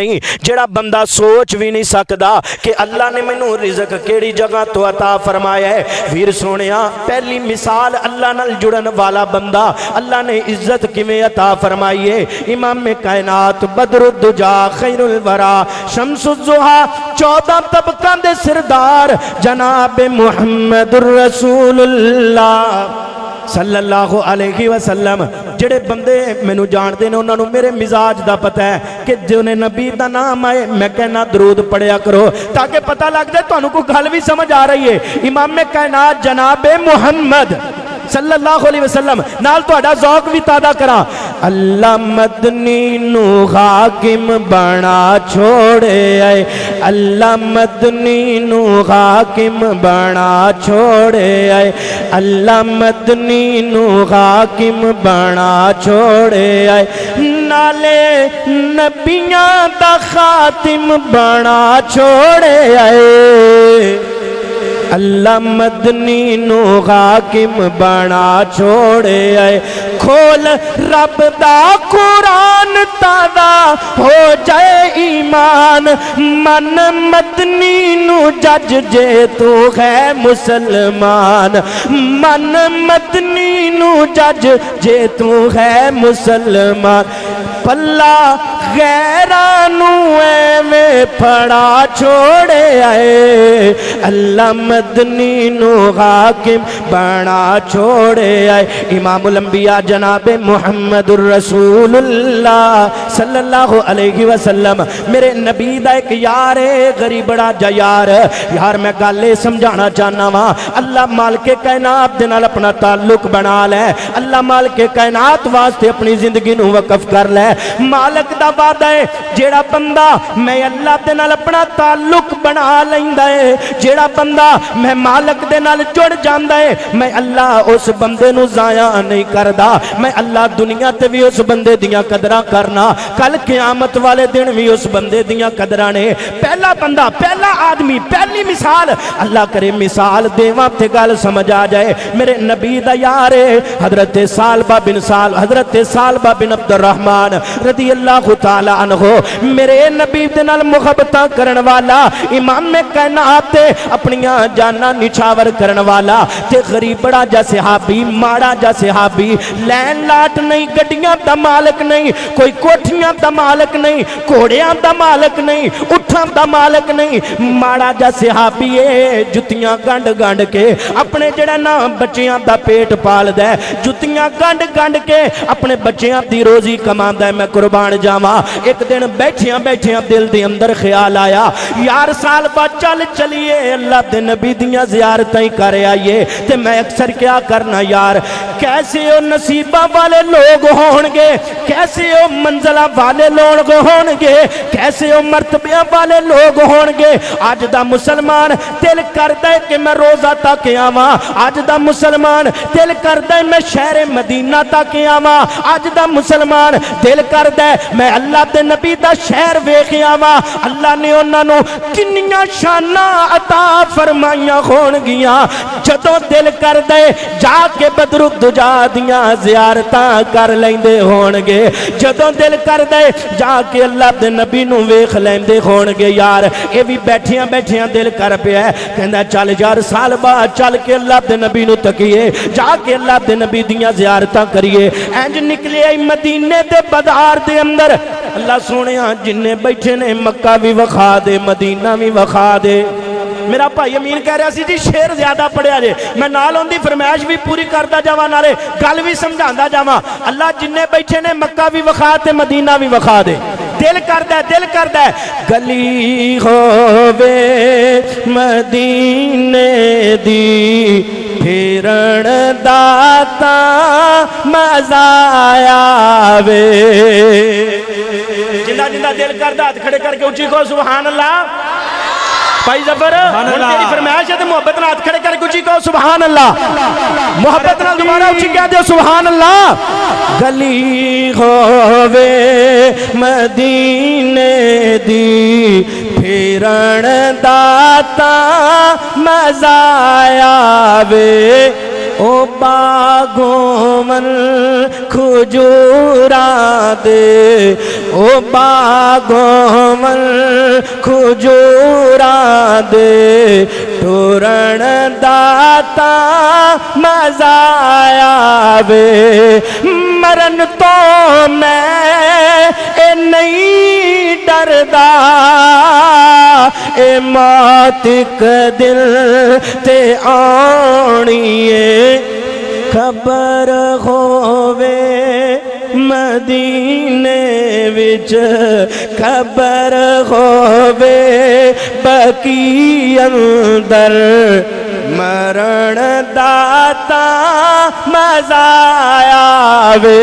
نہیں جڑا بندہ سوچ بھی نہیں سکدا کہ اللہ نے مینوں رزق کیڑی جگہ تو عطا فرمایا ہے۔ ویر سونیا پہلی مثال اللہ نال جڑن والا بندہ اللہ نے عزت کیویں عطا فرمائی ہے۔ امام کائنات بدر الدجا خیر الورا شمس الضحا 14 طبقاں دے سردار جناب محمد الرسول اللہ صلی اللہ علیہ وسلم جڑے بندے مینوں جاندے نے انہاں نوں میرے مزاج دا پتہ ہے کہ جونے نبی دا نام آئے میں کہنا درود پڑھیا کرو تاکہ پتہ لگ جائے تانوں کوئی گل بھی سمجھ آ رہی ہے۔ امام کائنات جناب محمد صلی اللہ علیہ وسلم نال تہاڈا ذوق بھی تازہ کراں۔ اللہ مدنی نو حاکم بنا چھوڑے آئے، اللہ مدنی نو حاکم بنا چھوڑے آئے، اللہ مدنی نو حاکم بنا چھوڑے آئے، نالے نبیاں دا خاتم بنا چھوڑے آئے، اللہ مدنی نو حاکم بنا چھوڑے آئے۔ کھول رب دا قرآن تازہ ہو جائے ایمان، من مدنی نو جج جے تو ہے مسلمان، من مدنی نو جج جے تو ہے مسلمان، پلہ غیرانو ایویں پھڑا چھوڑے آئے، اللہ مدنی نو حاکم بنا چھوڑے آئے۔ امام الانبیاء جناب محمد الرسول اللہ صلی اللہ علیہ وسلم میرے نبی دا ایک یار ہے غریب بڑا جا یار میں گالے سمجھانا چاہنا وا۔ اللہ مالک کائنات دے نال اپنا تعلق بنا لے، اللہ مالک کائنات واسطے اپنی زندگی نو وقف کر لے۔ مالک دا وعدہ ہے جیڑا بندہ میں اللہ دے نال اپنا تعلق بنا لیندا ہے، جیڑا بندہ میں مالک دے نال جڑ جاندا ہے، میں اللہ اس بندے نو ضائع نہیں کردا، میں اللہ دنیا تے بھی اس بندے دیاں قدراں کرنا، کل قیامت والے دن بھی اس بندے دیاں قدراں نے۔ پہلا بندہ، پہلا آدمی، پہلی مثال، اللہ کرے مثال دیواں تے گل سمجھ آ جائے۔ میرے نبی دا یار حضرت سالبہ بن عبد الرحمن رضی اللہ تعالی عنہ، میرے نبی دے نال محبتاں کرن والا، امام کائنات تے اپنیاں جانا نچھاور کرن والا تے غریب بڑا جا صحابی، ماڑا جا صحابی، لین لاٹ نہیں، گڈیاں دا مالک نہیں، کوئی کوٹھیاں دا مالک نہیں، گھوڑیاں دا مالک نہیں، اٹھاں دا مالک نہیں، ماڑا جا صحابی ہے، جتیاں گنڈ گنڈ کے اپنے جڑا نا بچیاں دا پیٹ پال دے، جتیاں گنڈ گنڈ کے اپنے بچیاں دی روزی کماندا ہے۔ میں قربان جاواں، ایک دن بیٹھیاں دل دے اندر خیال آیا یار سال بعد چل چلیے اللہ دے نبی دیاں زیارتیں کر آئیے، تے میں اکثر کیا کرنا یار کیسے او نصیبہ والے لوگ ہون گے، کیسے او منزلہ والے لوگ ہون گے، کیسے او مرتبہ والے لوگ ہون گے۔ آج دا مسلمان دل کردے کہ میں روزہ تک آواں، آج دا مسلمان دل کردے میں شہر مدینہ تک آواں، آج دا مسلمان دل کردے میں اللہ دے نبی دا شہر ویکھ آواں۔ اللہ نے انہاں نوں کنیاں شاناں عطا فرمائیاں ہون گیاں، جدوں دل کردے جا کے بدر الدجا دیاں زیارتاں کر لیندے ہون گے، جدوں دل کردے جا کے اللہ دے نبی نوں ویکھ لیندے ہون گے۔ یار اے بھی بیٹھیاں دل کر پیا ہے، کہندا چل یار سال بعد چل کے اللہ دے نبی نوں تکیے، جا کے اللہ دے نبی دیاں زیارتاں کریے۔ انج نکلے مدینے دے بازار دے اندر، اللہ سونیا جننے بیٹھے نے مکہ بھی وکھا دے، مدینہ بھی وکھا دے۔ میرا بھائی امین کہہ رہا سی جی شعر زیادہ پڑھیا جے، میں نال اون دی فرمائش بھی پوری کردا جاواں، نالے گل بھی سمجھاندا جاواں۔ اللہ جننے بیٹھے نے مکہ بھی وکھا تے مدینہ بھی وکھا دے۔ دل کردا ہے گلی ہووے مدینے دی پھرن داتا مزہ آوے۔ جنہ دل کردا ہاتھ کھڑے کر کے اونچی کہو سبحان اللہ۔ بھائی ظفر ہن تیری فرمائش ہے تے محبت نال ہاتھ کھڑے کر کے اونچی کہو سبحان اللہ، محبت نال دوبارہ اونچی کہہ دیو سبحان اللہ۔ گلی ہووے مدینے دی پھرن داتا مزہ آوے، او باغوں من کھجوراں دے او باغوں من کھجوراں دے ٹورن داتا مزا آوے مرن تو میں اے نہیں ڈردا اے موت ایک دل تے آنی ہے خبر ہووے مدینے وچ خبر ہووے بقی اندر مرن داتا مزا آوے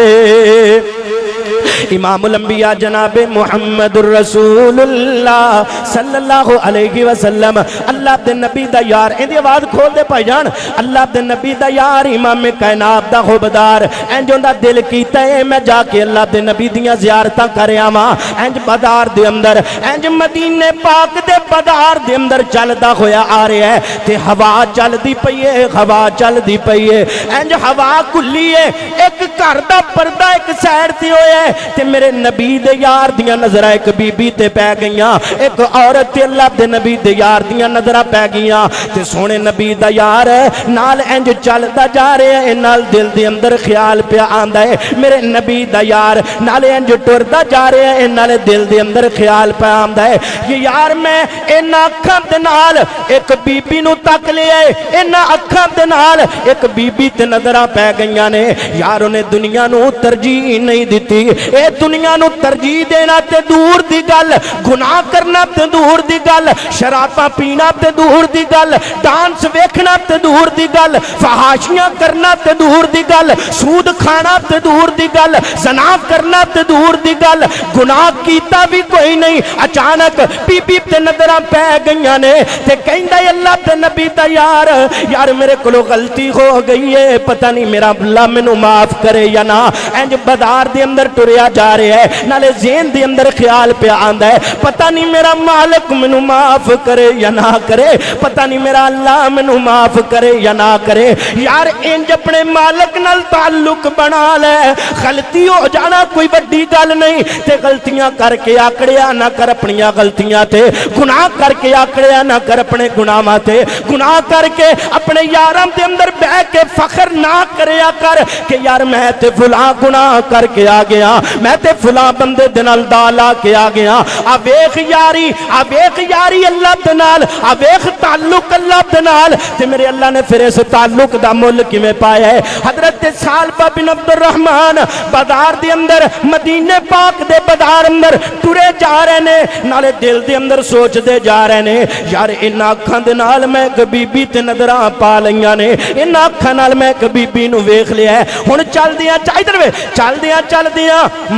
امام الانبیاء جناب محمد الرسول اللہ صلی اللہ علیہ وسلم اللہ دے نبی دا یار اندی آواز کھول دے پائی جان اللہ دے نبی دا یار امام کائنات دا خوبدار انجوں دا دل کیتا ہے میں جا کے اللہ دے نبی دیاں زیارتاں کریا ماں انج بدار دے اندر انج مدینے پاک دے بدار دے اندر چل دا ہویا آ رہے ہے تے ہوا چل دی پئیے ہوا چل دی پئیے انج ہوا کلی ہے ایک گھر دا پردہ ایک سائر تے ہویا ہے تے میرے نبی دے یار دیاں نظرہ ایک بی بی تے پہ گئیاں ایک عورت تے اللہ دے نبی دے یار دیاں نظرہ پہ گئیاں تے سونے نبی دا یار ہے نال انج چلدا جا رہے ہیں نال دل دے اندر خیال پہ آندا ہے میرے نبی دا یار نال انج ٹردا جا رہے ہیں نال دل دے اندر خیال پہ آندا ہے یہ یار میں انہاں اکھاں دے نال ایک بی بی نو تک لیا ہے انہاں اکھاں دے نال ایک بی بی تے نظرہ پہ گئیاں نے یاروں نے دنیا نو ترجیح نہیں دیتی اے دنیا نو ترجیح دینا تے دور دی گل گناہ کرنا تے دور دی گل شراباں پینا تے دور دی گل ڈانس ویکھنا تے دور دی گل فحاشیاں کرنا تے دور دی گل سود کھانا تے دور دی گل زنا کرنا تے دور دی گل گناہ کیتا بھی کوئی نہیں اچانک بی بی تے نظراں پہ گئیاں نے تے کہندا ہے اللہ تے نبی دا یار میرے کولوں غلطی ہو گئی ہے پتہ نہیں میرا اللہ مینوں معاف کرے یا نہ انج بازار دے اندر ٹریا جا رہے ہے نالے ذہن دے اندر خیال پہ آندا ہے پتہ نہیں میرا مالک مینوں معاف کرے یا نہ کرے پتہ نہیں میرا اللہ مینوں معاف کرے یا نہ کرے یار انج اپنے مالک نال تعلق بنا لے غلطی ہو جانا کوئی بڑی گل نہیں تے غلطیاں کر کے آکڑیا نہ کر اپنیاں غلطیاں تے گناہ کر کے آکڑیا نہ کر اپنے گناہاں تے گناہ کر کے اپنے یاراں دے اندر بہ کے فخر نہ کریا کر کہ یار میں تے فلاں گناہ کر کے آ گیا میں تے فلاں بندے دے نال دالا کے آ گیا آ ویکھ یاری اللہ دے نال آ ویکھ تعلق اللہ دے نال تے میرے اللہ نے پھر اس تعلق دا مل کیویں پایا ہے حضرت سالبہ بن عبد الرحمن بازار دے اندر مدینے پاک دے بازار اندر ٹرے جا رہے نے نالے دل دے اندر سوچ دے جا رہے نے یار انہاں اکھاں دے نال میں ایک بی بی تے نظراں پا لیاں نے انہاں اکھاں نال میں ایک بی بی نو ویکھ لیا ہے ہن چلدیاں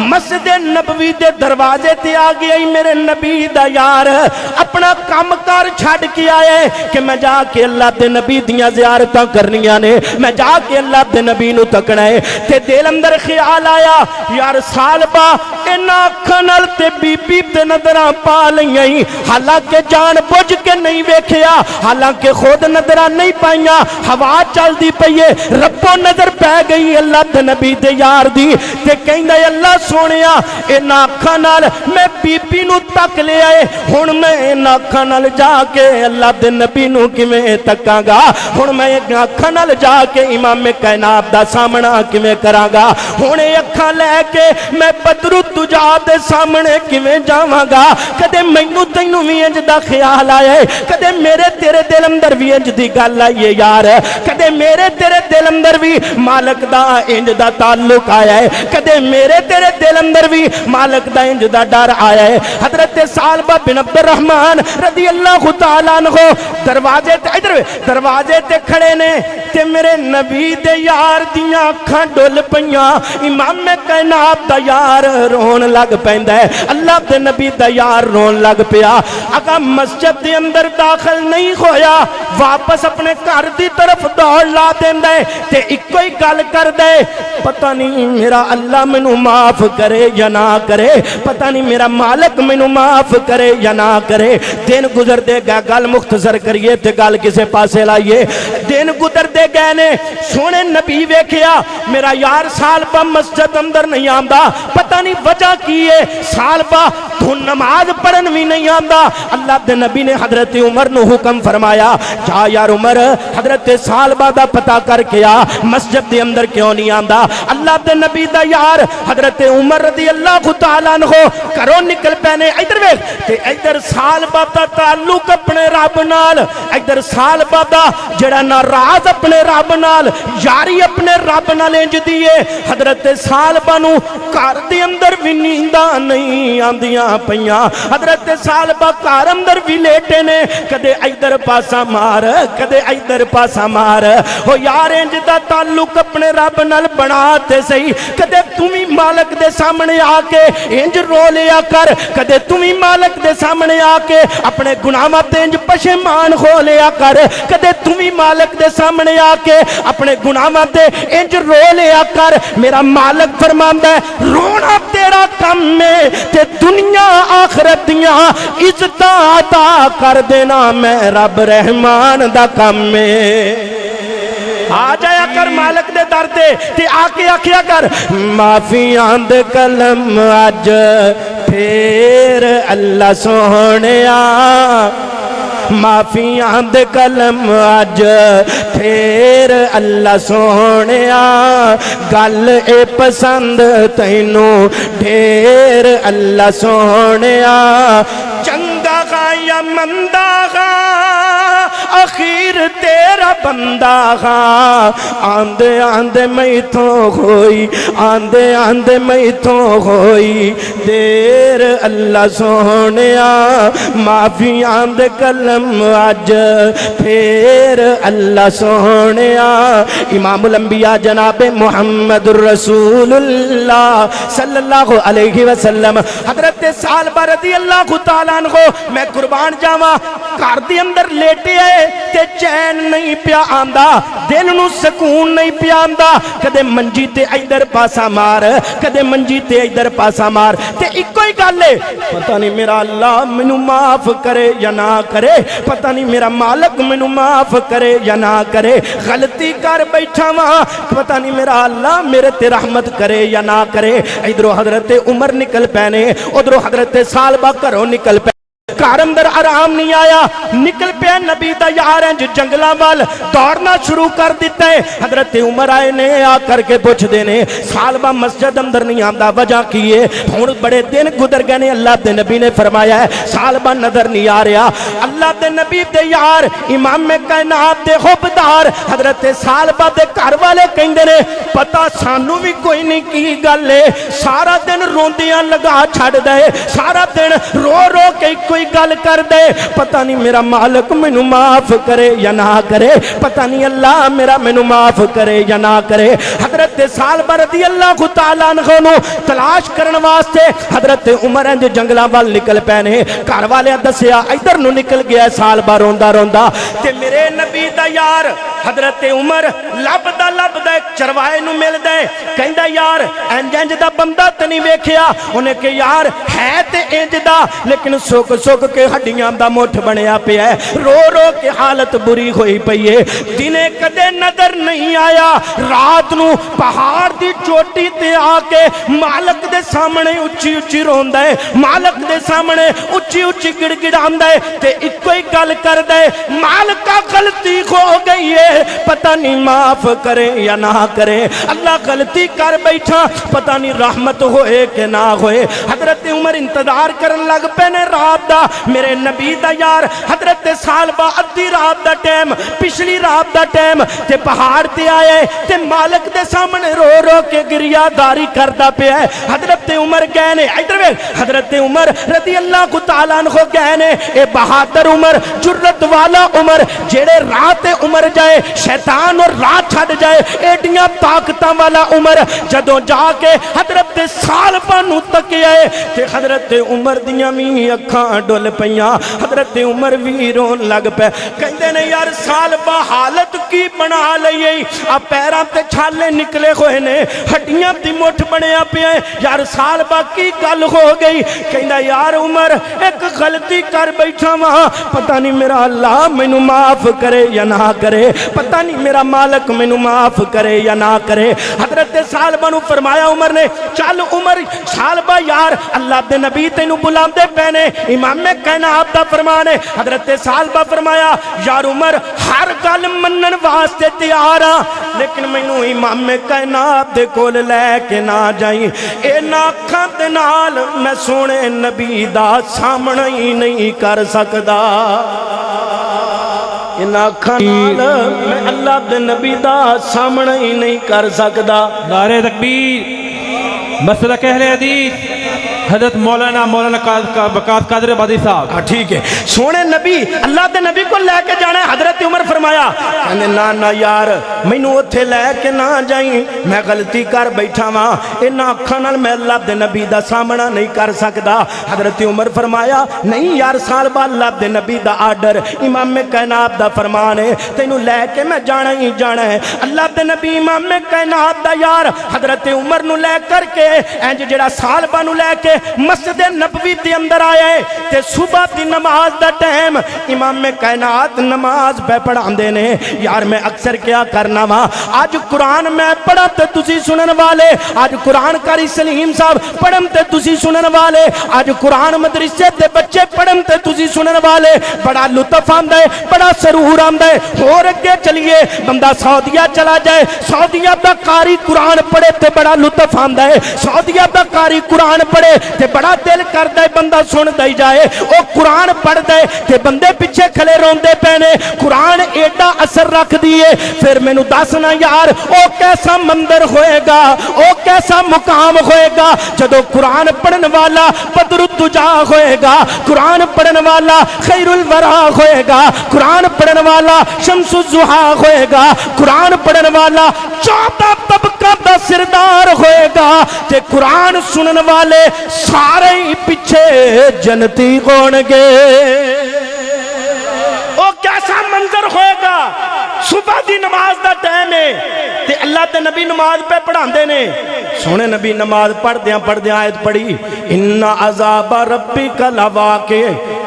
مسجد نبوی دے دروازے تے آ گیا میرے نبی دا یار اپنا کام کار چھڈ کے آئے کہ میں جا کے اللہ دے نبی دیاں زیارتاں کرنیاں نے میں جا کے اللہ دے نبی نو تکنا ہے تے دل اندر خیال آیا یار سالبہ انہاں اکھاں نال تے بی بی تے نظراں پا لئیاں حالانکہ جان بوجھ کے نہیں ویکھیا حالانکہ خود نظراں نہیں پائیاں ہوا چل دی پئیے ربوں نظر پہ گئی اللہ دے نبی دے یار دی تے کہندا ہے اللہ سونیا انہاں اکھاں نال میں بی بی نو تک لے آئے ہن میں انہاں اکھاں نال جا کے اللہ دے نبی نو کیویں تکاں گا ہن میں انہاں اکھاں نال جا کے امام کائنات دا سامنا کیویں کراں گا ہن اکھاں لے کے میں بدر الدجا دے سامنے کیویں جاواں گا کدے مینوں تینوں وی انج دا خیال آیا ہے کدے میرے تیرے دل اندر وی انج دی گل آئی ہے یار کدے میرے تیرے دل اندر وی مالک دا انج دا تعلق آیا ہے کدے میرے تیرے دل اندر بھی مالک دا انج دا ڈر آیا ہے حضرت سالبہ بن عبد الرحمن رضی اللہ تعالیٰ عنہ دروازے تے کھڑے نے تے میرے نبی دے یار دیاں اکھاں ڈول پیاں امام کائنات دا یار رون لگ پیندا ہے اللہ دے نبی دا یار رون لگ پیا اگر مسجد دے اندر داخل نہیں ہویا واپس اپنے گھر دی طرف دوڑ لا دیندا ہے تے اکو ہی گل کر دے پتہ نہیں میرا اللہ مینوں معاف کرے یا نہ کرے پتہ نہیں میرا مالک مینوں معاف کرے یا نہ کرے دن گزر دے گا گل مختصر کریے تے گل کسے پاسے لائیے دن گزر دے تے گئے نے سونے نبی ویکھیا میرا یار سال با مسجد اندر نہیں آندا پتہ نہیں وجہ کی ہے سال با تو نماز پڑھن بھی نہیں آندا اللہ دے نبی نے حضرت عمر نو حکم فرمایا جا یار عمر حضرت سال با دا پتہ کر کے آ مسجد دے اندر کیوں نہیں آندا اللہ دے نبی دا یار حضرت عمر رضی اللہ تعالیٰ عنہ کرو نکل پینے ادھر ویکھ تے ادھر سال با دا تعلق اپنے رب نال ادھر سال با دا جڑا ناراض اپنے رب نال یاری اپنے رب نال انج دیے حضرت سال با نو گھر دے اندر بھی نینداں نہیں آندیاں پیاں حضرت سال با گھر اندر بھی لیٹے نے کدے ادھر پاسا مار کدے ادھر پاسا مار ہو یار انج دا تعلق اپنے رب نال بنا تے صحیح کدے تمہیں مالک دے سامنے آ کے انج رو لیا کر کدے تمہیں مالک دے سامنے آ کے اپنے گناہاں تے انج پشیمان ہو لیا کر کدے تمہیں مالک دے سامنے آ کے اپنے گناہاں تے انج رو لیا کر میرا مالک فرماندا ہے رونا تیرا کم میں تے دنیا آخرت دیاں عزتاں عطا کر دینا میں رب رحمان دا کم میں آ جایا کر مالک دے در تے آ کے آکھیا کر معافیاں دے کلم اج پھر اللہ سونیا معافیاں دے کلم اج پھر اللہ سونیا گل اے پسند تینوں ڈھیر اللہ سونیا چنگا گا یا مندا گا اخیر تیرا بندہ ہاں آندے آندے میں تو ہوئی آندے آندے میں تو ہوئی دیر اللہ سونیا معافی آندے کلم آج پھر اللہ سونیا امام الانبیاء جناب محمد رسول اللہ صلی اللہ علیہ وسلم حضرت سالبہ رضی اللہ تعالیٰ عنہ میں قربان جاواں گھر دے اندر لیٹے آئے تے چین نہیں پیا آندا دل نو سکون نہیں پیا آندا کدے منجی تے ادھر پاسا مار کدے منجی تے ادھر پاسا مار تے ایک ہی گل ہے پتہ نہیں میرا اللہ مینوں معاف کرے یا نہ کرے پتہ نہیں میرا مالک مینوں معاف کرے یا نہ کرے غلطی کر بیٹھا واں پتہ نہیں میرا اللہ میرے تے رحمت کرے یا نہ کرے ادھروں حضرت عمر نکل پینے ادھروں حضرت سالبہ گھروں نکل پے گھر اندر آرام نہیں آیا نکل پیا نبی دا یار انج جنگلاں وال دوڑنا شروع کر دیتا ہے حضرت عمر آئے نے آ کر کے پوچھ دینے سالبہ مسجد اندر نہیں آندا وجہ کی ہے ہن بڑے دن گزر گئے نے اللہ دے نبی نے فرمایا ہے سالبہ نظر نہیں آ رہا اللہ دے نبی دے یار امام کائنات دے حبدار حضرت سالبہ دے گھر والے کہندے نے پتہ سانو بھی کوئی نہیں کی گل ہے سارا دن روندیاں لگا چھڑ دے سارا دن رو رو کے کوئی گل کر دے پتہ نہیں میرا مالک مینوں معاف کرے یا نہ کرے پتہ نہیں اللہ میرا مینوں معاف کرے یا نہ کرے حضرت سالبہ رضی اللہ تعالیٰ عنہ نو تلاش کرن واسطے حضرت عمر انج جنگلاں وال نکل پینے گھر والے دسیا ادھر نو نکل گیا سالبہ روندا روندا تے میرے نبی دا یار حضرت عمر لبدا ایک چروائے نو مل دے کہندا یار انج انج دا بندہ تے نہیں ویکھیا اونے کہ یار ہے تے انج دا لیکن سوک سوک کے ہڈیاں دا مٹھ بنیا پیا ہے رو رو کے حالت بری ہوئی پئی ہے دنے کدے نظر نہیں آیا رات نو پہاڑ دی چوٹی تے آ کے مالک دے سامنے اچھی اچھی روندا ہے مالک دے سامنے اچھی اچھی گڑ گڑاندا ہے تے اکو ہی گل کر دے مالکا غلطی ہو گئی ہے پتہ نہیں معاف کرے یا نہ کرے اللہ غلطی کر بیٹھا پتہ نہیں رحمت ہوئے کہ نہ ہوئے حضرت عمر انتظار کرن لگ پینے رات دا میرے نبی دا یار حضرت سالبہ ادھی رات دا ٹیم پچھلی رات دا ٹیم تے پہاڑ تے آئے تے مالک دے سامنے رو رو کے گریا داری کردہ پہ ہے حضرت عمر گئنے حضرت عمر رضی اللہ تعالیٰ عنہ گئنے اے بہادر عمر جرت والا عمر جیڑے رات عمر جائے شیطان اور رات چھڑ جائے ایڈیاں طاقتاں والا عمر جدوں جا کے حضرت سالبہ نو تکیا ہے تے حضرت عمر دیاں بھی اکھاں ڈول پیاں، حضرت عمر بھی رون لگ پے، کہندے نے یار سالبہ حالت کی بنا لئیے، اب پیراں تے چھالے نکلے ہوئے نے، ہڈیاں دی مٹھ بنیا پیا ہے، یار سالبہ کی گل ہو گئی، کہندا یار عمر ایک غلطی کر بیٹھا وہاں، پتہ نہیں میرا اللہ مینوں معاف کرے یا نہ کرے، پتہ نہیں میرا مالک مینوں معاف کرے یا نہ کرے۔ حضرت سالبہ نو فرمایا عمر نے، چل عمر سالبہ یار اللہ دے نبی تینوں بلاندے پینے، امام کائنات دا فرمان ہے۔ حضرت سالبہ فرمایا یار عمر ہر گل منن واسطے تیار ہاں، لیکن مینوں امام کائنات دے کول لے کے نہ جائیں، انہاں اکھاں دے نال میں سونے نبی دا سامنا ہی نہیں کر سکدا، انہاں اکھاں نال میں اللہ دے نبی دا سامنا ہی نہیں کر سکدا۔ نعرہ تکبیر، مسلک اہل حدیث حضرت مولانا وقاص قادر آبادی صاحب۔ ٹھیک ہے، سونے نبی اللہ دے نبی کو لے کے جانا ہے۔ حضرت عمر فرمایا کہنے نا یار مینوں اوتھے لے کے نہ جائیں، میں غلطی کر بیٹھا واں، انہاں اکھاں نال میں اللہ دے نبی دا سامنا نہیں کر سکدا۔ حضرت عمر فرمایا نہیں یار سالبہ اللہ دے نبی دا آرڈر، امام کائنات دا فرمان ہے، تینوں لے کے میں جانا ہی جانا ہے۔ اللہ دے نبی امام کائنات دا یار حضرت عمر نو لے کر کے انج جڑا سالبہ نو لے کے مسجد نبوی دے اندر آیا ہے تے صبح دی نماز دا ٹائم امام کائنات نماز پہ پڑھاندے نے۔ یار میں اکثر کیا کرنا وا، آج قرآن میں پڑھا تے تسی سنن والے، آج قرآن قاری سلیم صاحب پڑھن تے تسی سنن والے، آج قرآن مدرسے تے بچے پڑھن تے تسی سنن والے، بڑا لطف آندا ہے، بڑا سرور آندا ہے۔ اور اگے چلیے بندہ سعودیہ چلا جائے، سعودیہ دا قاری قرآن پڑھے تے بڑا لطف آندا ہے، سعودیہ دا قاری قرآن پڑھے تے بڑا دل کردا ہے بندہ سن دے جائے، او قرآن پڑھ دے تے بندے پیچھے کھلے روندے پینے، قرآن ایڈا اثر رکھ دیے۔ پھر مینوں دسنا یار او کیسا منظر ہوئے گا، او کیسا مقام ہوئے گا جدو قرآن پڑھن والا بدر الدجا ہوئے گا، قرآن پڑھن والا خیر الورا ہوئے گا، قرآن پڑھن والا شمس الضحا ہوئے گا، قرآن پڑھن والا 14 طبقہ دا سردار ہوئے گا، تے قرآن سنن والے سارے ہی پیچھے جنتی ہون گے۔ او کیسا منظر ہوئے گا، صبح دی نماز دا ٹائم ہے تے اللہ تے نبی نماز پہ پڑھاندے نے، سونے نبی نماز پڑھ دیاں آیت پڑھی ان عذاب ربک لواقع۔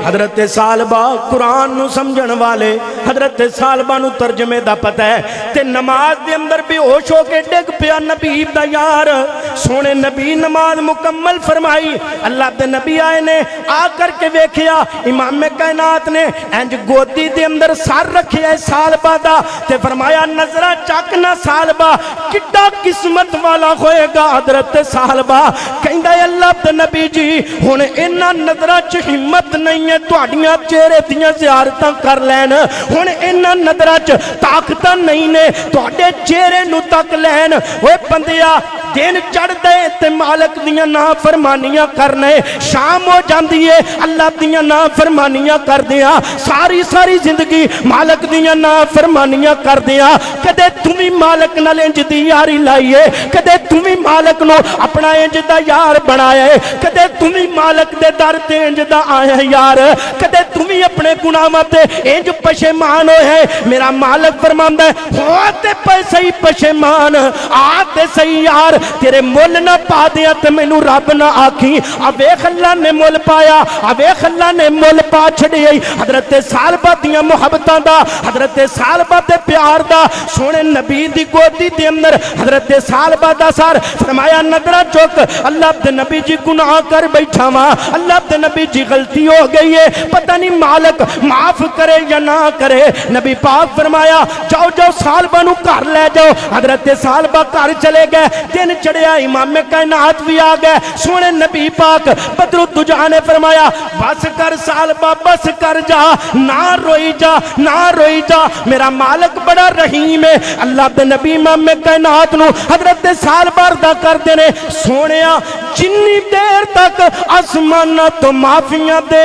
حضرت سالبہ قرآن نو سمجھن والے، حضرت سالبہ نو ترجمے دا پتہ ہے تے نماز دے اندر بے ہوش ہو کے ڈگ پیا نبی دا یار، سونے نبی نماز مکمل فرمائی، اللہ دے نبی آئے نے آ کر کے ویکھیا امام کائنات نے انج گودی دے اندر سر رکھیا ہے سالبہ دا تے فرمایا نظرہ چاکنا سالبہ کڈا قسمت والا ہوئے گا۔ حضرت سالبہ کہندا ہے اللہ دے نبی جی ہن انہاں نظرہ چ ہمت نہیں ہے تہاڈیاں چہرے دیاں زیارتاں کر لین، ہن انہاں نظرہ چ طاقت نہیں نے تہاڈے چہرے نو تک لین۔ اوے بندیا دن چڑھ دے تے مالک دیاں نافرمانیاں کرنے، شام ہو جاندی ہے اللہ دیاں نافرمانیاں کر دیاں، ساری زندگی مالک دیاں نافرمانیاں کر دیاں، کدے تمہیں مالک نال انج دی یاری لائیے، کدے تمہیں مالک نو اپنا انج دا یار بنایا ہے، کدے تمہیں مالک دے در تے انج دا آیا یار، کدے تمہیں اپنے گناہاں تے انج پشیمان ہوئے۔ میرا مالک فرماندا ہے ہو تے صحیح پشیمان، آ تے صحیح یار، تیرے مول نہ پا دیا تے مینوں رب نہ آکھی، ویکھ اللہ نے مول پایا، ویکھ اللہ نے مول پا چھڑی۔ حضرت سالبہ دیاں محبتاں دا، حضرت سالبہ دے پیار دا، سونے نبی دی گودی دے اندر حضرت سالبہ دا سر فرمایا نظرہ چوک اللہ دے نبی جی گناہ کر بیٹھا وا، اللہ دے نبی جی غلطی ہو گئی ہے، پتہ نہیں مالک معاف کرے یا نہ کرے۔ نبی پاک فرمایا جاؤ سالبہ نو گھر لے جاؤ۔ حضرت سالبہ گھر چلے گئے، دن چڑھیا امام کائنات بھی آ گئے، سونے نبی پاک بدر الدجا نے فرمایا بس کر سالبہ بس کر جا، نہ روئی جا، میرا مالک بڑا رحیم ہے۔ اللہ دے نبی امام کائنات نو حضرت سالبہ دا کر دینے، سونیا جنی دیر تک آسمانہ تو معافیاں دے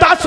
10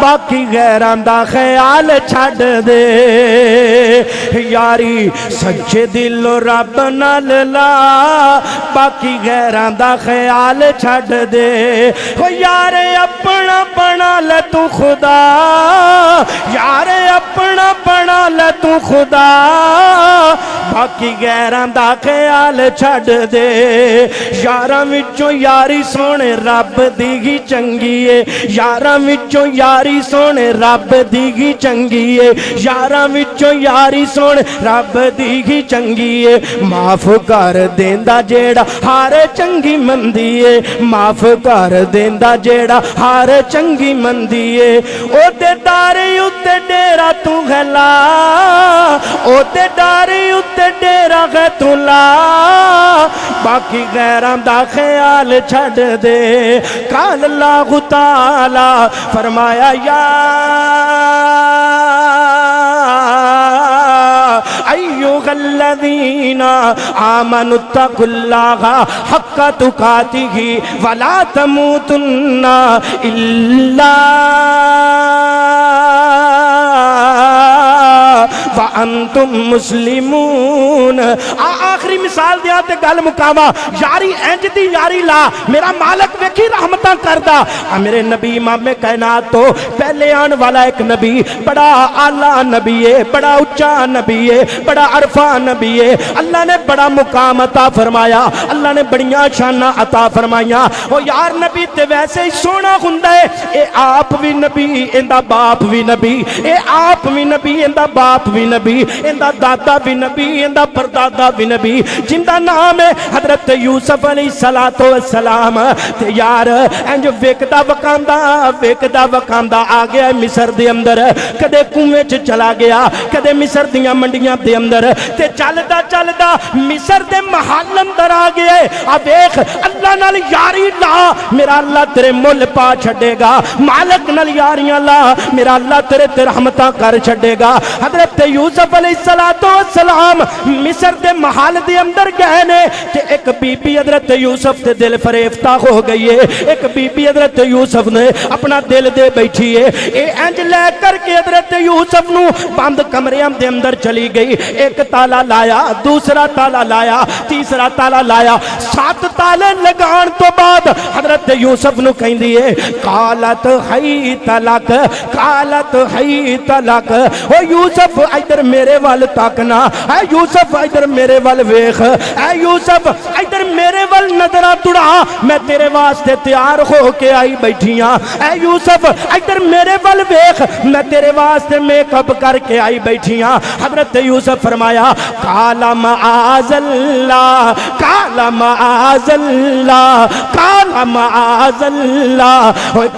باقی غیراں دا خیال چھڈ دے یاری سچے دلوں رب نال لا باقی غیراں دا خیال چھڈ دے او یار اپنا بنا لے تو خدا یار اپنا بنا لے تو خدا باقی غیراں دا خیال چھڈ دے یاراں وچوں یاری سونے رب دی ہی چنگی ہے یاراں وچوں یاری سونے رب دی ہی چنگی ہے یاراں وچوں یاری سونے رب دی ہی چنگی ہے معاف کر دیندا جیڑا ہر چنگی مندی ہے معاف کر دیندا جیڑا ہر چنگی مندی ہے او تے دارے اُتے ڈیرا تو گلا او تے دارے اُتے ڈیرا گے تو لا باقی غیراں دا خیال چھڈ دے قال اللہ تعالی فرمایا یا ایھا الذین آمنوا اتقوا اللہ حق تقاتہ ولا تموتن الا وانتم مسلمون آخری مثال دیا تے گل مکاوا یاری انج دی یاری لا میرا مالک ویکھی رحمتاں کردا میرے نبی امام کائنات تو پہلے آن والا ایک نبی بڑا اعلیٰ نبی ہے بڑا اونچا نبی ہے بڑا عرفان نبی ہے اللہ نے بڑا مقام عطا فرمایا اللہ نے بڑیاں شاناں عطا فرمائیاں او یار نبی تے ویسے ہی سونا ہوندا ہے اے آپ بھی نبی ایندا باپ بھی نبی اے آپ بھی نبی ایندا باپ بھی نبی ایندا دادا بھی نبی ایندا پردادا بھی نبی جن دا نام ہے حضرت یوسف علیہ السلام تے یار انج ویکدا وکاندا آ گیا مصر دے اندر کدے کنویں چ چلا گیا کدے مصر دیاں منڈیاں دے اندر تے چلدا مصر دے محل اندر آ گیا آ ویکھ اللہ نال یاری لا میرا اللہ تیرے مل پا چھڈے گا مالک نال یاریاں لا میرا اللہ تیرے تے رحمتاں کر چھڈے گا حضرت یوسف علیہ السلام مصر دے محل دے اندر گئے نے کہ ایک بی بی حضرت یوسف دے دل فریفتہ ہو گئی ہے ایک بی بی حضرت یوسف نے اپنا دل دے بیٹھی ہے اے انج لے کر کے حضرت یوسف نو بند کمریاں دے اندر چلی گئی ایک تالا لایا دوسرا تالا لایا تیسرا تالا لایا 7 تالے لگان تو بعد حضرت یوسف نو کہندی ہے قالت حیت لک او یوسف ادھر میرے وال تاکنا اے یوسف ادھر میرے وال ویکھ اے یوسف ادھر میرے وال نظراں تڑا میں تیرے واسطے تیار ہو کے آئی بیٹھی ہاں اے یوسف ادھر میرے وال ویکھ میں تیرے واسطے میک اپ کر کے آئی بیٹھی ہاں حضرت یوسف فرمایا قال معاذ اللہ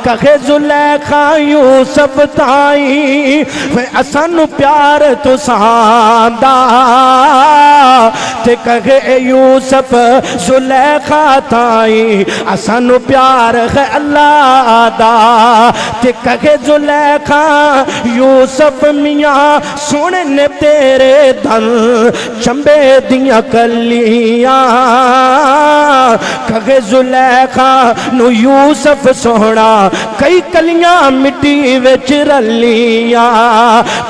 کہے زلیخا یوسف تائی اسن پیار تو ساندا تے کہے یوسف زلیخا تائی اسن پیار ہے اللہ دا تے کہے زلیخا یوسف میاں سونے نے تیرے دل چمبے دیاں کلیاں کہے زلیخا نو یوسف سونا کئی کلیاں مٹی وچ رلیاں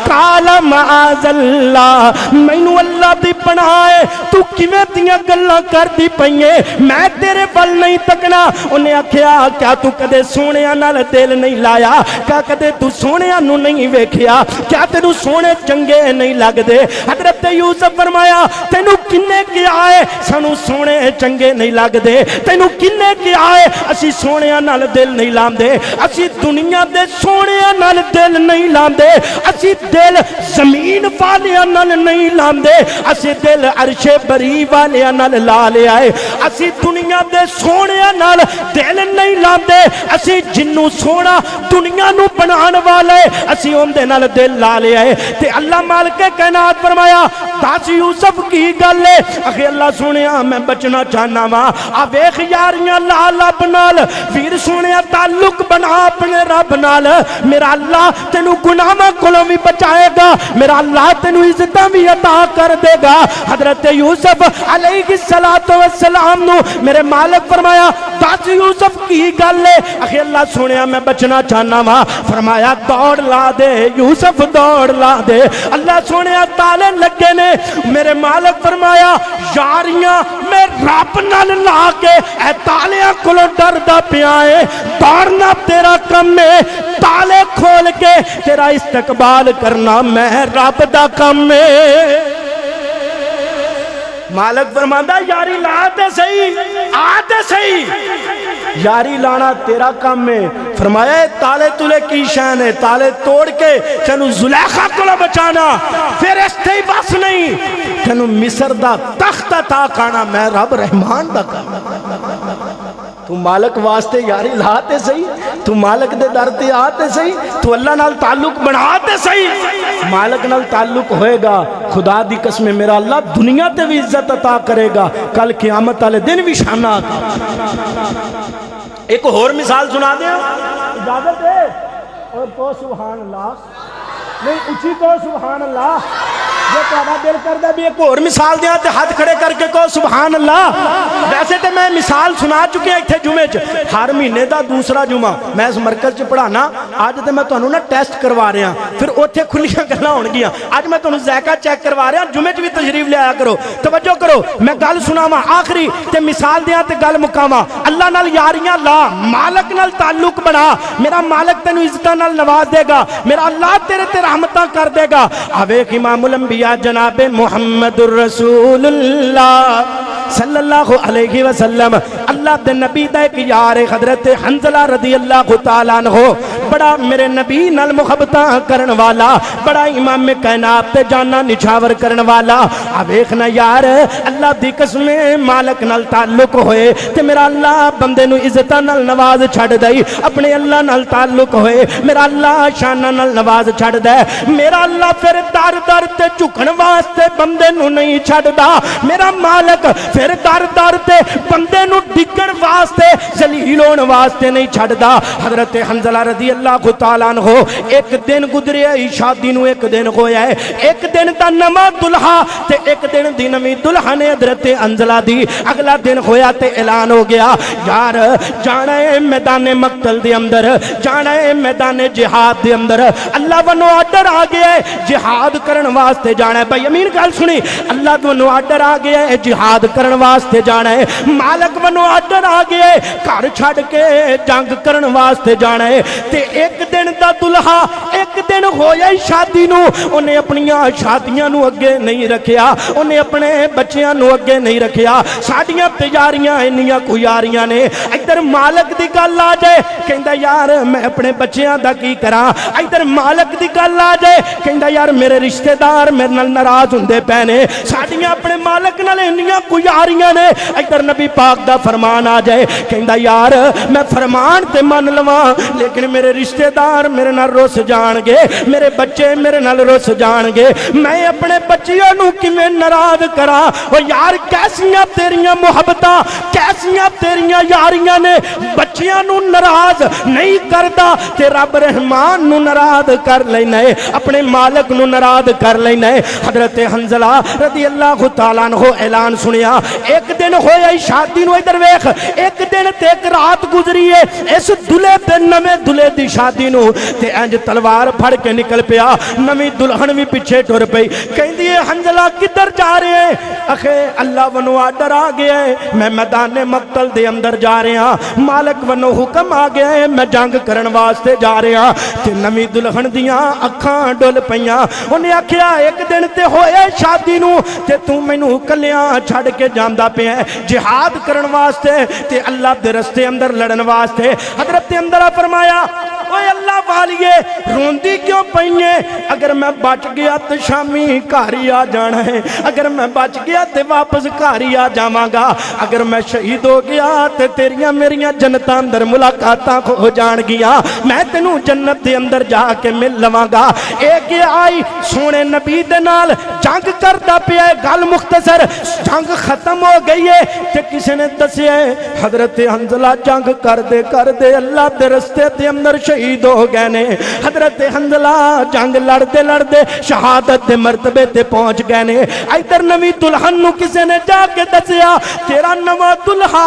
قال معاذ اللہ مینوں اللہ دی پناہ تو کیویں دیاں گلاں کردی پئیے میں تیرے ول نہیں تکنا انہیں آکھیا کیا تو کدے سونیاں نال دل نہیں لایا کیا کدے تو سونیاں نو نہیں ویکھیا کیا تینوں سونے چنگے نہیں لگدے حضرت یوسف فرمایا تینوں کنے کیا ہے سانوں سونے چنگے نہیں لگدے تینوں کنے کیا ہے اسی سونیاں نال دل نہیں لاندے اسی دنیا دے سونیاں نال دل نہیں لاندے اسی دل زمین والیاں نال نہیں لاندے اسی دل عرش بری والیاں نال لا لیا ہے اسی دنیا دے سونیاں نال دل نہیں لاندے اسی جنوں سونا دنیا نو بنان والے اسی اوندے نال دل لا لیا ہے تے اللہ مالک کائنات فرمایا دس یوسف کی گل ہے اخی اللہ سونیا میں بچنا چاہنا وا آ ویکھ یاریاں لا رب نال ویر سونیا تعلق بنا اپنے رب نال میرا اللہ تینوں گناہاں کولوں بھی بچا جائے گا میرا اللہ تینو عزتاں بھی عطا کر دے گا۔ حضرت یوسف علیہ السلام نو میرے مالک فرمایا دس یوسف کی گل ہے؟ اخی اللہ سنیا میں بچنا چاہنا وا۔ فرمایا دوڑ لا دے یوسف دوڑ لا دے۔ اللہ سنیا تالے لگے نے، میرے مالک فرمایا یاریاں میں رب نال لا کے اے تالیاں کولوں ڈردا پیا ہے، دوڑنا تیرا کم ہے، تالے کھول کے تیرا استقبال کرنا میں رب دا کم ہے۔ مالک فرماندا یاری لا تے صحیح، آ تے صحیح، یاری لانا تیرا کام ہے۔ فرمایا تالے تلے کی شان ہے، تالے توڑ کے تینو زلیخا کو بچانا، پھر اس تے بس نہیں، تینو مصر دا تخت عطا کانا میں رب رحمان دا کام۔ تو مالک واسطے یاری لاتے صحیح، تو مالک دے در تے آتے صحیح، تو اللہ نال تعلق بناتے صحیح، مالک نال تعلق ہوئے گا۔ خدا دی قسم میرا اللہ دنیا تے بھی عزت عطا کرے گا، کل قیامت والے دن بھی شانہ عطا۔ ایک اور مثال سنا دیں، اجازت ہے اور کو سبحان اللہ نہیں اچھی کو سبحان اللہ، جو تہاڈا دل کردا بھی ایک اور مثال دیاں تے ہاتھ کھڑے کر کے کہو سبحان اللہ۔ ویسے تے میں مثال سنا چکے ہیں ایتھے جمعے چ، ہر مہینے دا دوسرا جمعہ میں اس مرکز چ پڑھانا، اج تے میں تانوں نا ٹیسٹ کروا رہا، پھر اوتھے کھلیاں گلاں ہون گیاں، اج میں تانوں ذائقہ چیک کروا رہا، جمعے چ بھی تشریف لے آیا کرو، توجہ کرو، میں گل سناواں آخری تے مثال دیاں تے گل مکاواں۔ اللہ نال یاریاں لا، مالک نال تعلق بنا، میرا مالک تینوں عزتاں نال نواز دے گا، میرا اللہ تیرے تے رحمتاں کر دے گا۔ اویکھ امام الانبیاء جناب محمد الرسول اللہ صلی اللہ علیہ وسلم، اللہ دے نبی دا ایک یار حضرت حنظلہ رضی اللہ تعالیٰ عنہ، بڑا میرے نبی نال محبتاں کرن والا، بڑا امام کائنات تے جانا نچھاور کرن والا۔ اویکھنا یار اللہ دی قسم مالک نال تعلق ہوئے تے میرا اللہ بندے نو عزتاں نال نواز چھڑ دئی، اپنے اللہ نال تعلق ہوئے میرا اللہ شانہ نال نواز چھڑ دے، میرا اللہ پھر در در تے جھکن واسطے بندے نو نہیں چھڑ دا، میرا مالک پھر در در تے بندے نو ڈگن واسطے ذلیل ہون واسطے نہیں چھڑ دا۔ حضرت حنظلہ رضی اللہ تعالیٰ عنہ ایک دن گزریا شادی نو، ایک دن ہویا ہے، ایک دن دا نواں دلہا تے ایک دن دی نویں دلہا نے حضرت حنظلہ دی، اگلا دن ہویا تے اعلان ہو گیا یار جانا ہے میدان مقتل دے اندر، جانا ہے میدان جہاد دے اندر، اللہ ونو آرڈر آ گیا ہے جہاد کرن واسطے جانا ہے۔ بھائی امین گل سنی، اللہ ونو آرڈر آ گیا ہے جہاد کرن واسطے جانا ہے، مالک ونو آرڈر آ گیا ہے گھر چھڑ کے جنگ کرن واسطے جانا ہے۔ تے ایک دن دا دلہا ایک دن ہویا شادی نو، انہیں اپنی شادیاں نو اگے نہیں رکھیا، انہیں اپنے بچیاں نو اگے نہیں رکھیا، ساڈیاں تجاریاں انیاں کویاریاں نے۔ ادھر مالک دی گل آ جائے کہندا یار میں اپنے بچیاں دا کی کراں، ادھر مالک دی گل آ جائے کہندا یار میرے رشتہ دار میرے نال ناراض ہوندے پے نے، ساڈیاں اپنے مالک نال انیاں کویاریاں نے۔ ادھر نبی پاک دا فرمان آ جائے کہندا یار میں فرمان تے من لواں لیکن میرے رشتہ دار میرے نال رس جان گے، میرے بچے میرے نال رس جان گے، میں اپنے بچیاں نو کیویں ناراض کراں؟ او یار کیسیاں تیریاں محبتاں، کیسیاں تیریاں یاریاں نے، بچیاں نو ناراض نہیں کردا تے رب رحمان نو ناراض کر لینا ہے، اپنے مالک نو ناراض کر لینا ہے۔ حضرت حنظلہ رضی اللہ تعالیٰ عنہ اعلان سنیا، ایک دن ہویا شادی نو، ادھر ویکھ ایک دن تے ایک رات گزری ہے اس دلے تے نویں دلے دی شادی نو، تے انج تلوار پھڑ کے نکل پیا، نویں دلہن بھی پیچھے ٹر پئی، کہندی ہے حنظلہ کدھر جا رہے ہیں؟ اکھے اللہ ونو آرڈر آ گیا ہے میں میدان مقتل دے اندر جا رہا ہاں، مالک ونو حکم آ گیا ہے میں جنگ کرن واسطے جا رہا ہاں۔ تے نویں دلہن دیاں اکھاں ڈل پیاں، انہیں آکھیا ایک دن تے ہوئے شادی نو تے تو مینوں کلیاں چھڑ کے جاندا پیا جہاد کرن واسطے تے اللہ دے رستے اندر لڑن واسطے۔ حضرت اندر فرمایا اوے اللہ والیے روندی کیوں پئیے؟ اگر میں بچ گیا تو شامی گھر ہی آ جانا ہے، اگر میں بچ گیا تو واپس گھر ہی آ جاواں گا، اگر میں شہید ہو گیا تو تیریاں میریاں جنتاں اندر ملاقاتاں ہو جان گیا، میں تینوں جنت دے اندر جا کے مل لواں گا۔ ایک آئی سونے نبی دے نال جنگ کردا پیا، گل مختصر جنگ ختم ہو گئی ہے تے کسی نے دسیا حضرت حنظلہ جنگ کر دے اللہ دے رستے دے اندر شہید شہید ہو گئے نے حضرت حنزلہ جنگ لڑتے لڑتے شہادت دے مرتبے تے پہنچ گئے نے ادھر نویں دلہن نو کسے نے جا کے دسیا تیرا نواں دلہا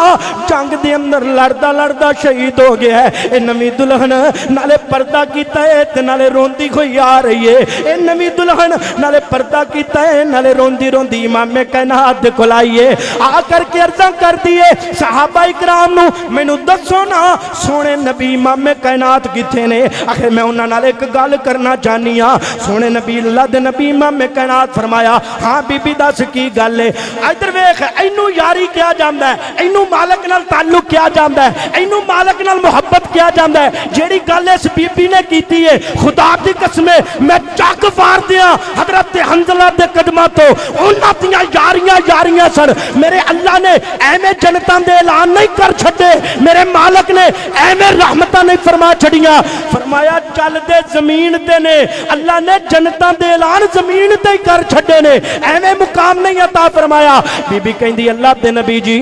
جنگ دے اندر لڑدا لڑدا شہید ہو گیا ہے اے نویں دلہن نالے پردہ کیتا ہے تے نالے روندی ہوئی آ رہی ہے اے نویں دلہن نالے پردہ کیتا ہے نالے روندی روندی امام کائنات دے کول آئی ہے آ کر کے عرضاں کر دیے صحابہ اکرام نو مینوں دسو نا سونے نبی امام کائنات کتھے نے آخر میں انہاں نال ایک گل کرنا چاہنی ہاں سونے نبی اللہ دے نبی امام کائنات فرمایا ہاں بی بی دس کی گل ہے ادھر ویکھ اینو یاری کیا جاندا ہے اینو مالک نال تعلق کیا جاندا ہے اینو مالک نال محبت کیا جاندا ہے جیڑی گل اس بی بی نے کیتی ہے خدا دی قسم میں چک مار دیاں حضرت حنزلہ دے قدماں تو انہاں دیاں یاریاں سن میرے اللہ نے ایویں جنتاں دے اعلان نہیں کر چھڈے میرے مالک نے ایویں رحمتاں نہیں فرما چھڑیاں فرمایا چل دے زمین تے نے اللہ نے جنتاں دے اعلان زمین تے ہی کر چھڈے نے ایویں مقام نہیں عطا فرمایا بی بی کہندی اللہ دے نبی جی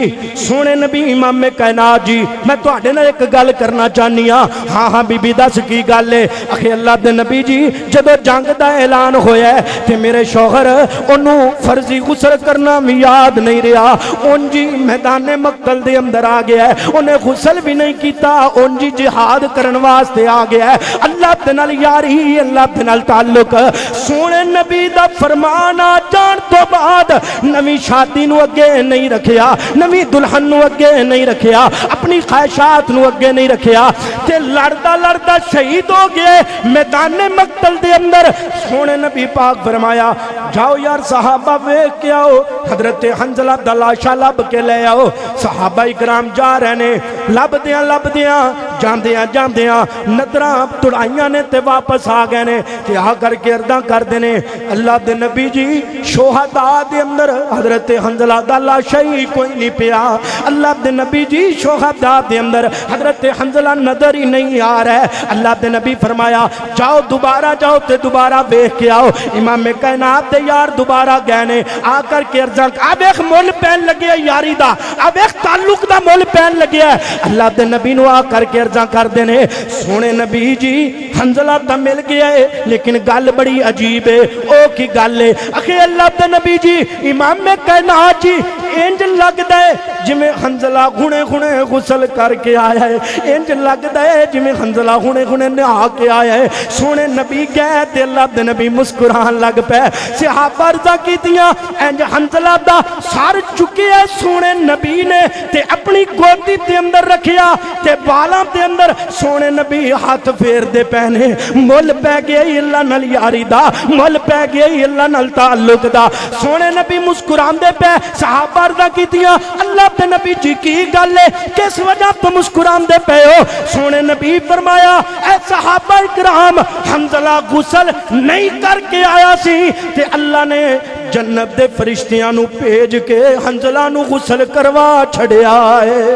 سونے نبی امام کائنات جی میں تواڈے نال ایک گل کرنا چاہنی ہاں ہاں ہاں بی بی دس کی گل ہے اکھے اللہ دے نبی جی جدوں جنگ دا اعلان ہویا ہے تے میرے شوہر اونوں فرضی غسل کرنا بھی یاد نہیں رہا اون جی میدان مقتل دے اندر آ گیا ہے انہیں غسل بھی نہیں کیتا اون جی جہاد کرن واسطے آ گیا ہے اللہ دے نال یاری اللہ دے نال تعلق سونے نبی دا فرمان آ جان تو بعد نویں شادی نو اگے نہیں رکھیا نویں دلہن نو اگے نہیں رکھیا اپنی خواہشات نو اگے نہیں رکھیا تے لڑدا لڑدا شہید ہو گئے میدان مقتل دے اندر سونے نبی پاک فرمایا جاؤ یار صحابہ ویکھ کے آؤ حضرت حنزلہ دا لاشا لب کے لے آؤ صحابہ اکرام جا رہے نے لب دیاں جاندیاں نظراں تڑائیاں نے تے واپس آ گئے نے تے آ کر کے عرضاں کر دینے اللہ دے نبی جی شہداء دے اندر حضرت حنزلہ دا لاشا ہی کوئی نہیں پیا اللہ دے نبی جی شہداء دے اندر حضرت حنزلہ نظر ہی نہیں آ رہا ہے اللہ دے نبی فرمایا جاؤ دوبارہ جاؤ تے دوبارہ دیکھ کے آؤ امام کائنات دے یار دوبارہ گئے نے آ کر کے عرضاں اب ایک مول پہن لگے یاری دا اب ایک تعلق دا مول پہن لگے اللہ دے نبی نو آ کر کے عرضاں کر دینے سونے نبی جی حنزلہ تا مل گیا ہے لیکن گل بڑی عجیب ہے او کی گل ہے اکھے اللہ دے نبی جی امام کائنات جی انج لگدا ہے جویں حنزلہ گھنے غسل کر کے آیا ہے انج لگدا ہے جویں حنزلہ گھنے نہا کے آیا ہے سونے نبی گئے تے اللہ دے نبی مسکران لگ پے صحابہ عرضاں کیتیاں انج حنزلہ دا سر چکیا سونے نبی نے تے اپنی گودی تے اندر رکھیا تے بالاں تے اندر سونے نبی ہاتھ پھیر دے پہنے مول پہ گیا اللہ نال یاری دا مول پہ گیا اللہ نال تعلق دا سونے نبی مسکران دے پہ صحابہ عرضاں کیتیاں اللہ تے نبی جی کی گل ہے کس وجہ تو مسکران دے پہ ہو سونے نبی فرمایا اے صحابہ اکرام حنزلہ غسل نہیں کر کے آیا سی تے اللہ نے جنت دے فرشتیاں نو بھیج کے حنزلہ نو غسل کروا چھڑیا ہے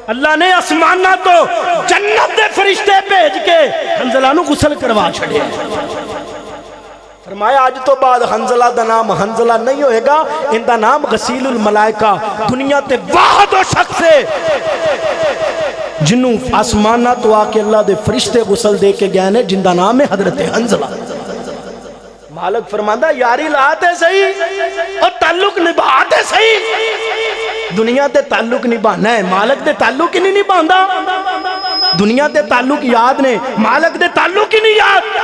اللہ نے آسمانہ تو جنت دے فرشتے بھیج کے حنزلہ نو غسل کروا چھڑیا فرمایا آج تو بعد حنزلہ دا نام حنزلہ نہیں ہوئے گا ان دا نام غسیل الملائکہ دنیا تے واحد و شخص ہے جنہوں آسمانہ تو آکے اللہ دے فرشتے غسل دے کے گئے نے جن دا نام ہے حضرت حنزلہ مالک فرماندہ یاری لاتے صحیح اور تعلق نبھاتے صحیح دنیا تے تعلق نبھانا ہے مالک دے تعلق ہی نہیں نبھاندا دنیا تے تعلق یاد نے مالک دے تعلق ہی نہیں یاد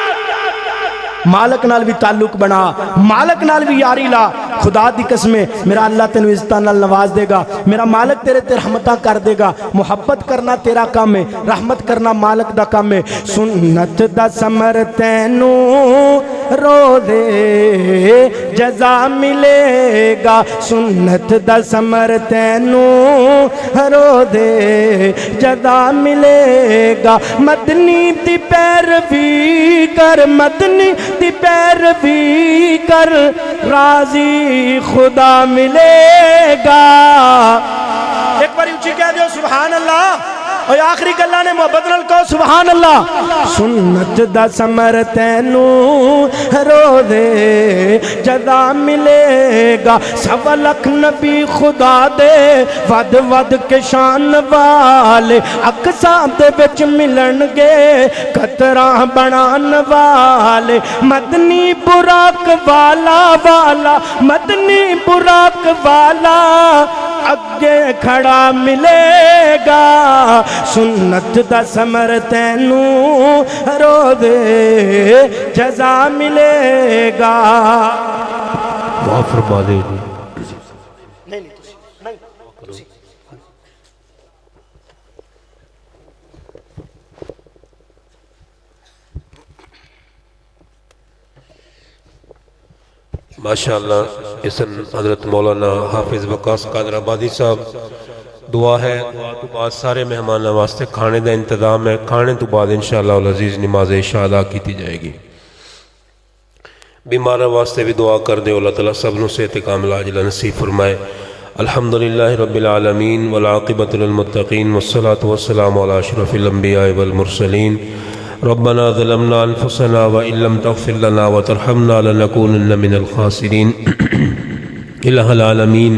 مالک نال بھی تعلق بنا مالک نال بھی یاری لا خدا دی قسم میرا اللہ تینو عزتاں نال نواز دے گا میرا مالک تیرے تے رحمتاں کر دے گا محبت کرنا تیرا کام ہے رحمت کرنا مالک دا کام ہے سنت دا ثمر تینو روزے جزا ملے گا سنت دا ثمر تینو روزے جزا ملے گا مدنی دی پیروی کر مدنی دی پیروی کر راضی خدا ملے گا ایک بار اونچی کہہ دیو سبحان اللہ اور آخری گلہ نے محبت نال کہو سبحان اللہ سنت دا سمر تینو روزے جزا ملے گا سوا لکھ نبی خدا دے ود ود کے شان والے اقصا دے وچ ملن گے قطراں بنان والے مدنی براق والا والا مدنی براق والا اگے کھڑا ملے گا سنت دا سمر تینو روزے جزا ملے گا معاف فرما دے جی ماشاءاللہ اسن حضرت مولانا حافظ وقاص قادر آبادی صاحب دعا ہے دعا تو بعد سارے مہمانوں واسطے کھانے دا انتظام ہے کھانے تو بعد انشاءاللہ العزیز نماز عشاء ادا کی جائے گی بیماروں واسطے بھی دعا کر دے اللہ تعالیٰ سب نو صحت کامل عاجلہ نصیب فرمائے الحمدللہ رب العالمین والعاقبۃ للمتقین والصلاة والسلام علی اشرف الانبیاء والمرسلین ربنا ظلمنا انفسنا وان لم تغفر لنا وترحمنا لنكونن من الخاسرین الہ العالمین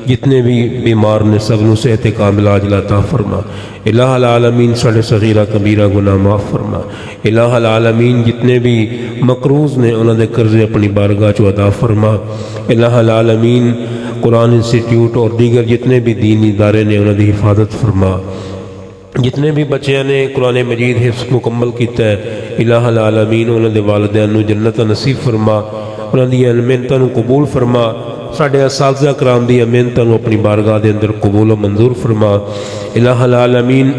جتنے بھی بیمار نے سب نو صحت کامل عاجلہ عطا فرما الہ العالمین ساڑے صغیرہ کبیرہ گناہ معاف فرما الہ العالمین جتنے بھی مقروض نے انہوں نے قرضے اپنی بارگاہ چو عطا فرما الہ العالمین قرآن انسٹیٹیوٹ اور دیگر جتنے بھی دینی ادارے نے انہوں نے حفاظت فرما جتنے بھی بچیاں نے قرآن مجید حفظ مکمل کیتا ہے الہ العالمین انہوں نے والدین نو جنت نصیب فرما انہوں نے محنتاں نو قبول فرما ساڑھے اساتذہ کرام دی محنتاں نو اپنی بارگاہ دے اندر قبول و منظور فرما الہ العالمین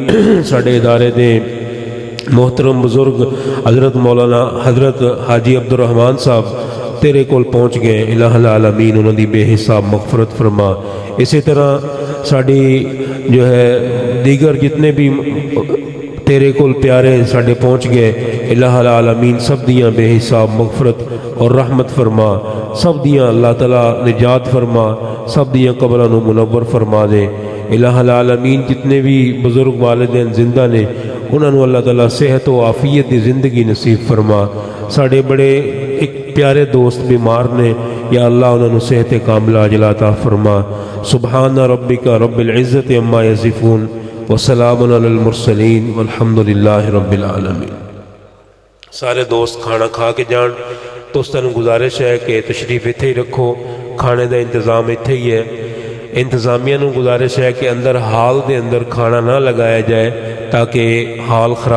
ساڑھے ادارے دے محترم بزرگ حضرت مولانا حضرت حاجی عبد الرحمن صاحب تیرے کول پہنچ گئے الہ العالمین انہوں دی بے حساب مغفرت فرما اسی طرح ساڑھی جو ہے دیگر جتنے بھی تیرے کول پیارے ساڑھے پہنچ گئے الہ العالمین سب دیاں بے حساب مغفرت اور رحمت فرما سب دیاں اللہ تعالیٰ نجات فرما سب دیاں قبران و منور فرما دے الہ العالمین جتنے بھی بزرگ والدین زندہ نے انہوں نے اللہ تعالیٰ صحت و عافیت دی زندگی نصیب فرما ساڑھے بڑے ایک پیارے دوست بیمار نے یا اللہ انہوں نے صحت کاملہ عاجلہ عطا فرما سبحان ربک رب العزت عما یصفون وسلام علی المرسلین والحمدللہ رب العالمین سارے دوست کھانا کھا کے جان تو اس طرح گزارش ہے کہ تشریف اتھے ہی رکھو کھانے دا انتظام اتھے ہی ہے انتظامیہ نو گزارش ہے کہ اندر حال دے اندر کھانا نہ لگایا جائے تاکہ حال خراب